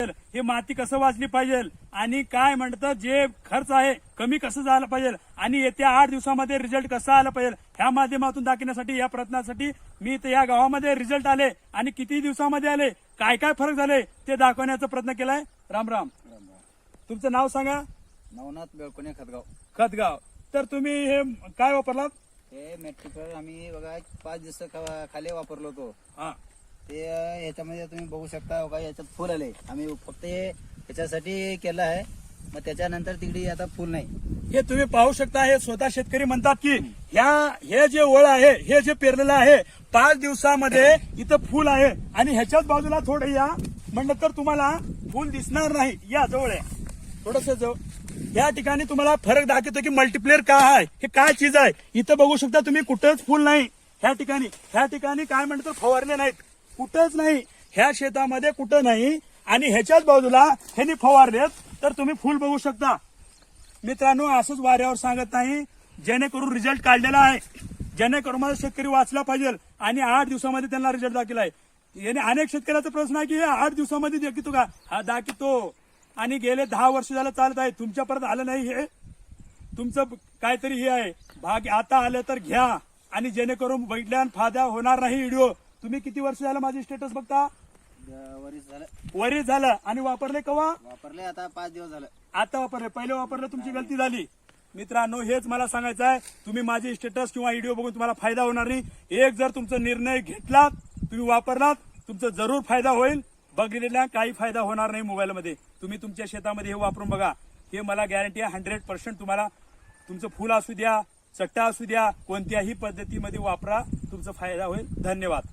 हे माती कसं वाचली पाहिजे आणि काय म्हणतं जे खर्च आहे कमी कसं झाला पाहिजे आणि येत्या 8 दिवसामध्ये रिझल्ट कसा आला पाहिजे ह्या माध्यमातून दाखवण्यासाठी या प्रयत्नासाठी मी इथं या गावामध्ये रिझल्ट आले आणि किती दिवसामध्ये आले काय काय फरक झाले ते दाखवण्याचा प्रयत्न केलाय. राम राम. तुमचं नाव सांगा. नवनाथ बेळकोणे खतगाव. खतगाव. तर तुम्ही हे काय वापरलात? हे मेट्रिकल आम्ही बघा 5 दिवस खाली वापरलो होतो. हा ते ह्याच्यामध्ये तुम्ही बघू शकता बघा याच्यात फुल आले. आम्ही फक्त हे ह्याच्यासाठी केलं आहे. मग त्याच्यानंतर तिकडे आता फुल नाही. हे तुम्ही पाहू शकता. हे स्वतः शेतकरी म्हणतात की हे जे वळ आहे हे जे पेरलेलं आहे 5 दिवसामध्ये इथं फुल आहे आणि ह्याच्याच बाजूला थोडं या म्हणलं तर तुम्हाला फुल दिसणार नाही. या जवळ आहे थोडस जवळ. या ठिकाणी तुम्हाला फरक दाखवतो की मल्टीप्लेअर काय आहे हे काय चीज आहे. इथं बघू शकता तुम्ही कुठंच फुल नाही. ह्या ठिकाणी काय म्हणतात फवारले नाहीत कुठंच नाही. ह्या शेतामध्ये कुठं नाही आणि ह्याच्याच बाजूला ह्यांनी फवारलेत तर तुम्ही फुल बघू शकता. मित्रांनो असंच वाऱ्यावर सांगत नाही जेणेकरून रिझल्ट काढलेला आहे जेणेकरून माझा शेतकरी वाचला पाहिजे आणि 8 दिवसामध्ये त्यांना रिझल्ट दाखवलाय. याने अनेक शेतकऱ्याचा प्रश्न आहे की 8 दिवसामध्ये दाखवतो का? हा दाखवतो आणि गेले 10 वर्ष झालं चालत आहे. तुमच्यापर्यंत आलं नाही हे तुमचं काहीतरी हे आहे भाग. आता आलं तर घ्या आणि जेणेकरून बघितल्यान फायदा होणार नाही. व्हिडिओ तुम्ही किती वर्ष झालं माझी स्टेटस बघता? वरीच झालं आणि वापरले केव्हा? वापरले आता 5 दिवस झालं. आता वापरले. पहिले वापरलं तुमची गलती झाली. मित्रांनो हेच मला सांगायचं आहे. तुम्ही माझी स्टेटस किंवा व्हिडिओ बघून तुम्हाला फायदा होणार नाही. एक जर तुमचा निर्णय घेतलात तुम्ही वापरलात तुमचा जरूर फायदा होईल. बघितलेला काही फायदा होणार नाही. मोबाईलमध्ये तुम्ही तुमच्या शेतामध्ये हे वापरून बघा. हे मला गॅरंटी आहे 100% तुम्हाला तुमचं फुल असू द्या चट्टा असू द्या कोणत्याही पद्धतीमध्ये वापरा तुमचा फायदा होईल. धन्यवाद.